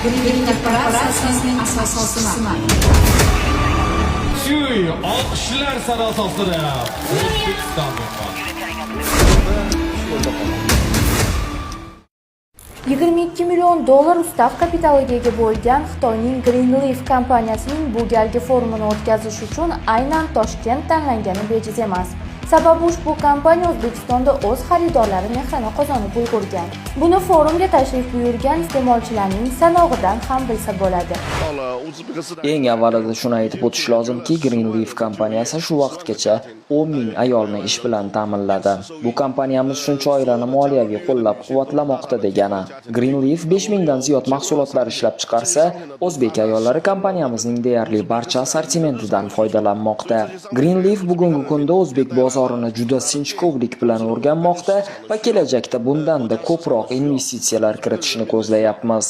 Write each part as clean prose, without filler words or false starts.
Greenleaf korporatsiyasining asosiy qismi. Shuy, olqishlar sarososida O'zbekiston mehmon. 22 million dollar ustav kapitaliga ega bo'lgan Xitoyning Greenleaf kompaniyasining bu galgi forumini o'tkazish uchun aynan Toshkent tanlangani bejiz emas. Sababi ushbu kompaniya O'zbekistonda o'z xaridorlari mehrini qozonib ulgurgan. Buni forumga tashrif buyurgan iste'molchilarning sanog'idan ham bilsa bo'ladi. Eng avvalida shuni aytib o'tish lozimki, Greenleaf kompaniyasi shu vaqtgacha 10 ming ayolni ish bilan ta'minladi. Bu kompaniyamiz shuncha oilani moliyaviy qo'llab-quvvatlamoqda degani. Greenleaf 5 mingdan ziyod mahsulotlar ishlab chiqarsa, o'zbek ayollari kompaniyamizning deyarli barcha assortimentidan foydalanmoqda. Greenleaf bugungi kunda o'zbek bozorini juda sinchkovlik bilan o'rganmoqda va kelajakda bundanda ko'proq investitsiyalar kiritishni ko'zlayapmiz.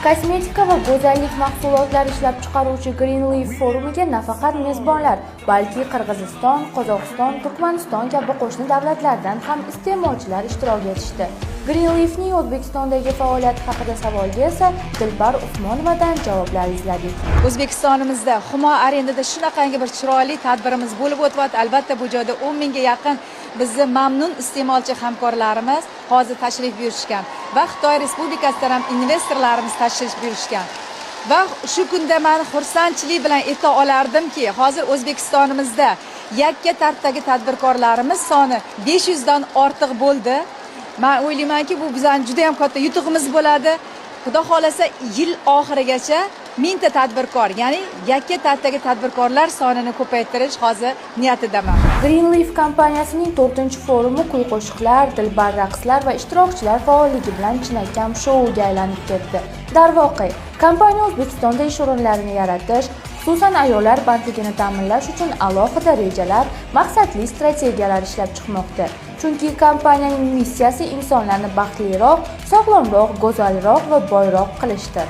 Kosmetika va go'zallik mahsulotlari ishlab chiqaruvchi Greenleaf forumiga nafaqat mezbonlar, balki Qirg'iziston, Qozog'iston, Turkmaniston kabi qo'shni davlatlardan ham iste'molchilar ishtirok etishdi. Greenleafning O'zbekistondagi faoliyati haqida savolga esa Dilbar Usmonovadan javoblar izladik. O'zbekistonimizda Humo Arenada shunaqangi bir chiroyli tadbirimiz bo'lib o'tyapti. Albatta bu joyda 10 mingga yaqin bizni mamnun iste'molchi hamkorlarimiz hozir tashrif buyurishgan va Xitoy Respublikasidan ham investorlarimiz tashrif buyurishgan. Va shu kunda men xursandchilik bilan ayta olardimki, hozir O'zbekistonimizda yakka tartibdagi tadbirkorlarimiz soni 500 dan ortiq bo'ldi. Men o'ylaymanki, bu bizning juda ham katta yutug'imiz bo'ladi. Xudo xolasa yil oxirigacha 1000 ta tadbirkor, ya'ni yakka tartibdagi tadbirkorlar sonini ko'paytirish hozir niyatidaman. Greenleaf kompaniyasining 4-forumi kuy-qo'shiqlar, dilbar raqslar va ishtirokchilar faolligi bilan chinakam shouga aylanib ketdi. Darvoqe, kompaniya O'zbekistonda ish o'rinlarini yaratish, xususan ayollar bandligini ta'minlash uchun alohida rejalar, maqsadli strategiyalar ishlab chiqmoqda. Chunki kompaniyaning missiyasi insonlarni baxtliroq, sog'lomroq, go'zalroq va boyroq qilishdir.